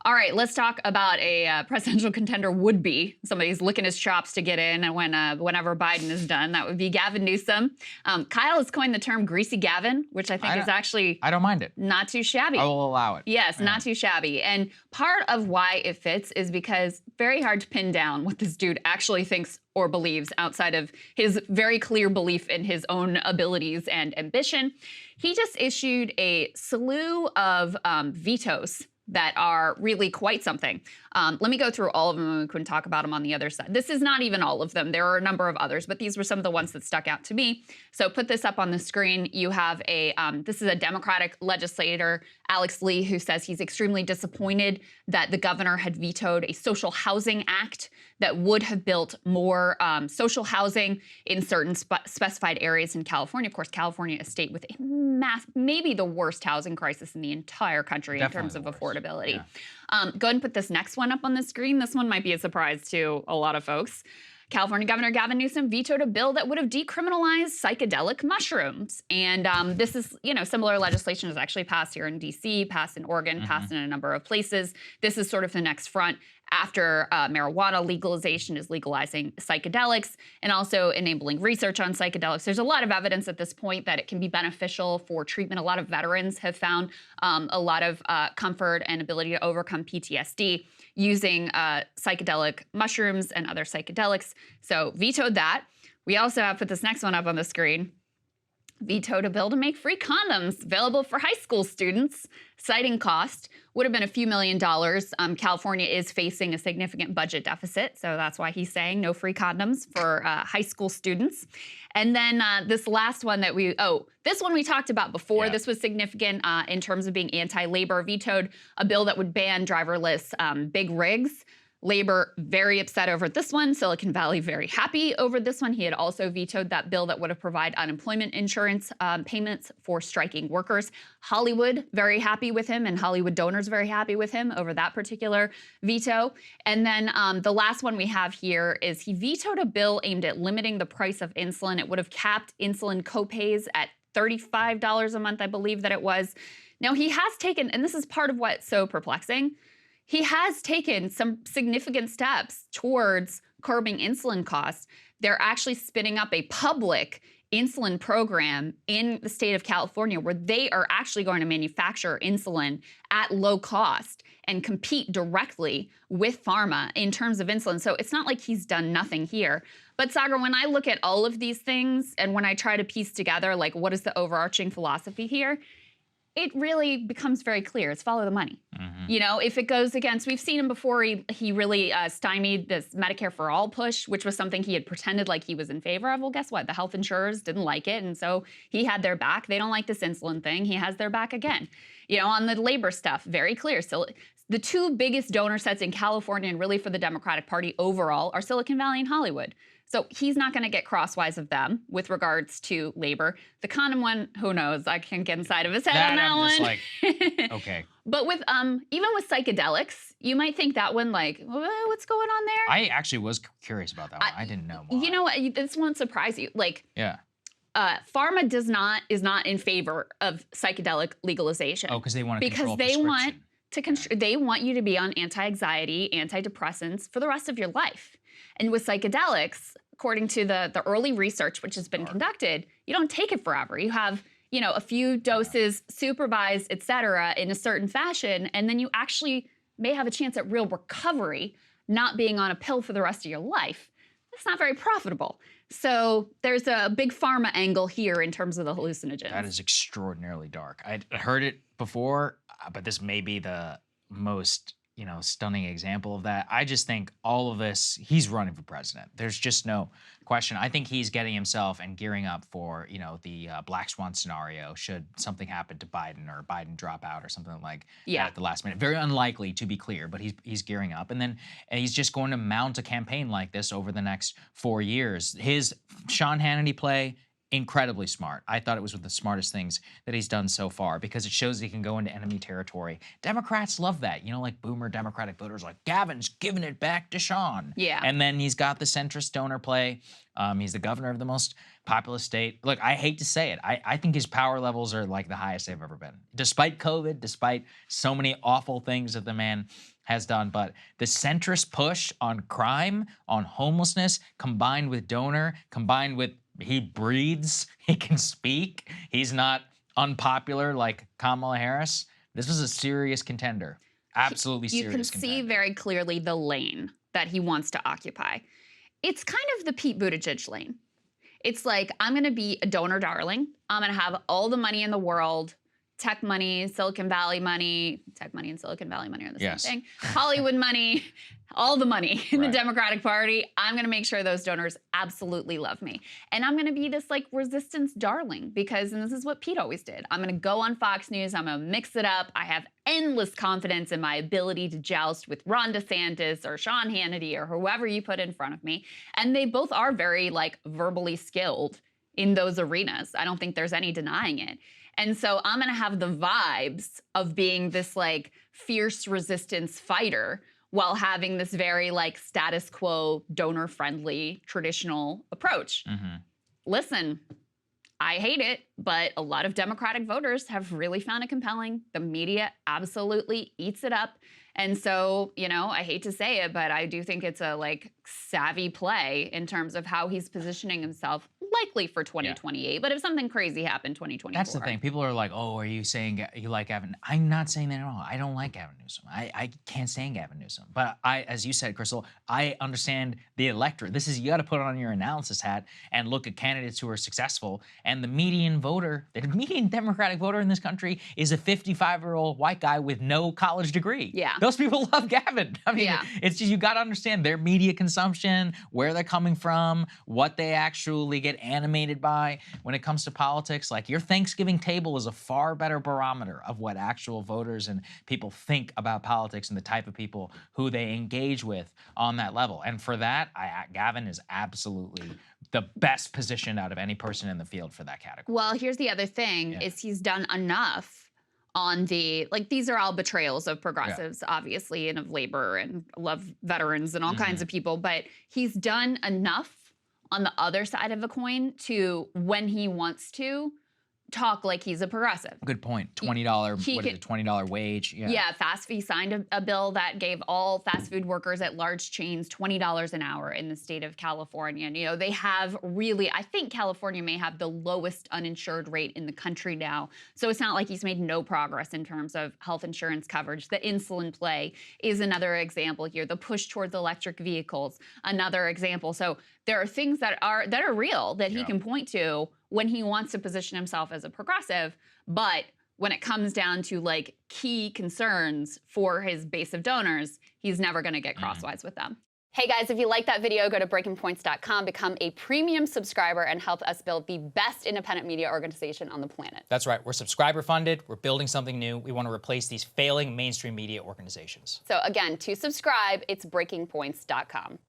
All right, let's talk about a presidential contender would-be. Somebody's licking his chops to get in whenever Biden is done. That would be Gavin Newsom. Kyle has coined the term greasy Gavin, which I think is actually I don't mind it. Not too shabby. I will allow it. Yes, not too shabby. And part of why it fits is because very hard to pin down what this dude actually thinks or believes outside of his very clear belief in his own abilities and ambition. He just issued a slew of vetoes that are really quite something. Let me go through all of them and we can talk about them on the other side. This is not even all of them. There are a number of others, but these were some of the ones that stuck out to me. So put this up on the screen. You have this is a Democratic legislator, Alex Lee, who says he's extremely disappointed that the governor had vetoed a social housing act that would have built more social housing in certain specified areas in California. Of course, California is a state with a maybe the worst housing crisis in the entire country in terms of affordability. Yeah. Go ahead and put this next one up on the screen. This one might be a surprise to a lot of folks. California Governor Gavin Newsom vetoed a bill that would have decriminalized psychedelic mushrooms. And this is, similar legislation was actually passed here in D.C., passed in Oregon, passed in a number of places. This is sort of the next front after marijuana legalization is legalizing psychedelics and also enabling research on psychedelics. There's a lot of evidence at this point that it can be beneficial for treatment. A lot of veterans have found a lot of comfort and ability to overcome PTSD using psychedelic mushrooms and other psychedelics. So vetoed that. We also have put this next one up on the screen. Vetoed a bill to make free condoms available for high school students, citing cost. Would have been a few $1,000,000. California is facing a significant budget deficit, so that's why he's saying no free condoms for high school students. And then this last one that this one we talked about before. Yeah. This was significant in terms of being anti-labor. Vetoed a bill that would ban driverless big rigs. Labor very upset over this one. Silicon Valley very happy over this one. He had also vetoed that bill that would have provided unemployment insurance payments for striking workers. Hollywood very happy with him, and Hollywood donors very happy with him over that particular veto. And then the last one we have here is he vetoed a bill aimed at limiting the price of insulin. It would have capped insulin copays at $35 a month, I believe that it was. Now he has taken, and this is part of what's so perplexing, he has taken some significant steps towards curbing insulin costs. They're actually spinning up a public insulin program in the state of California where they are actually going to manufacture insulin at low cost and compete directly with Pharma in terms of insulin. So it's not like he's done nothing here. But Saagar, when I look at all of these things and when I try to piece together, like, what is the overarching philosophy here, it really becomes very clear. It's follow the money. If it goes against, we've seen him before, he really stymied this Medicare for All push, which was something he had pretended like he was in favor of. Well, guess what? The health insurers didn't like it, and so he had their back. They don't like this insulin thing. He has their back again. On the labor stuff, very clear. So the two biggest donor sets in California and really for the Democratic Party overall are Silicon Valley and Hollywood. So he's not going to get crosswise of them with regards to labor. The condom one, who knows? I can't get inside of his head on that one. Just like, okay. But with even with psychedelics, you might think that one, like, what's going on there? I actually was curious about that one. I didn't know more. You know what? This won't surprise you. Like, yeah. Pharma is not in favor of psychedelic legalization. Oh, because they want to control prescription. They want you to be on anti-anxiety, antidepressants for the rest of your life. And with psychedelics, according to the early research which has been conducted, you don't take it forever. You have, a few doses supervised, et cetera, in a certain fashion, and then you actually may have a chance at real recovery, not being on a pill for the rest of your life. That's not very profitable. So there's a big pharma angle here in terms of the hallucinogens. That is extraordinarily dark. I'd heard it before, but this may be the most stunning example of that. I just think all of this, he's running for president. There's just no question. I think he's getting himself and gearing up for, the black swan scenario should something happen to Biden or Biden drop out or something like that at the last minute. Very unlikely, to be clear, but he's gearing up. And then he's just going to mount a campaign like this over the next 4 years. His Sean Hannity play incredibly smart. I thought it was one of the smartest things that he's done so far because it shows he can go into enemy territory. Democrats love that. You know, like boomer Democratic voters like, Gavin's giving it back to Sean. Yeah. And then he's got the centrist donor play. He's the governor of the most populous state. Look, I hate to say it. I think his power levels are like the highest they've ever been. Despite COVID, despite so many awful things that the man has done. But the centrist push on crime, on homelessness, combined with donor, combined with he breathes, he can speak, he's not unpopular like Kamala Harris. This was a serious contender. Absolutely serious You can contender. see very clearly the lane that he wants to occupy. It's kind of the Pete Buttigieg lane. It's like, I'm going to be a donor darling. I'm going to have all the money in the world. Tech money, Silicon Valley money, tech money and Silicon Valley money are the same thing. Hollywood money, all the money in the Democratic Party. I'm going to make sure those donors absolutely love me. And I'm going to be this like resistance darling because, and this is what Pete always did, I'm going to go on Fox News, I'm going to mix it up. I have endless confidence in my ability to joust with Ron DeSantis or Sean Hannity or whoever you put in front of me. And they both are very like verbally skilled in those arenas. I don't think there's any denying it. And so I'm going to have the vibes of being this like fierce resistance fighter while having this very like status quo, donor friendly, traditional approach. Listen, I hate it, but a lot of Democratic voters have really found it compelling. The media absolutely eats it up. And so, you know, I hate to say it, but I do think it's a like savvy play in terms of how he's positioning himself, likely for 2028. But if something crazy happened, 2024. That's the thing. People are like, oh, are you saying you like Gavin? I'm not saying that at all. I don't like Gavin Newsom. I can't stand Gavin Newsom. But as you said, Krystal, I understand the electorate. This is, you got to put on your analysis hat and look at candidates who are successful. And the median voter, the median Democratic voter in this country is a 55-year-old white guy with no college degree. Yeah. Those people love Gavin. I mean, it's just, you got to understand their media consumption, where they're coming from, what they actually get animated by when it comes to politics. Like, your Thanksgiving table is a far better barometer of what actual voters and people think about politics and the type of people who they engage with on that level. And for that, Gavin is absolutely the best positioned out of any person in the field for that category. Well, here's the other thing is he's done enough on the, like, these are all betrayals of progressives, obviously, and of labor and love veterans and all kinds of people, but he's done enough on the other side of the coin to, when he wants to, talk like he's a progressive. Good point. $20, what is it, $20 wage? Yeah, he signed a bill that gave all fast food workers at large chains $20 an hour in the state of California. And, you know, they have really, I think California may have the lowest uninsured rate in the country now. So it's not like he's made no progress in terms of health insurance coverage. The insulin play is another example here. The push towards electric vehicles, another example. So there are things that are real that he can point to when he wants to position himself as a progressive, but when it comes down to like key concerns for his base of donors, he's never gonna get crosswise with them. Hey guys, if you like that video, go to breakingpoints.com, become a premium subscriber, and help us build the best independent media organization on the planet. That's right, we're subscriber funded, we're building something new, we want to replace these failing mainstream media organizations. So again, to subscribe, it's breakingpoints.com.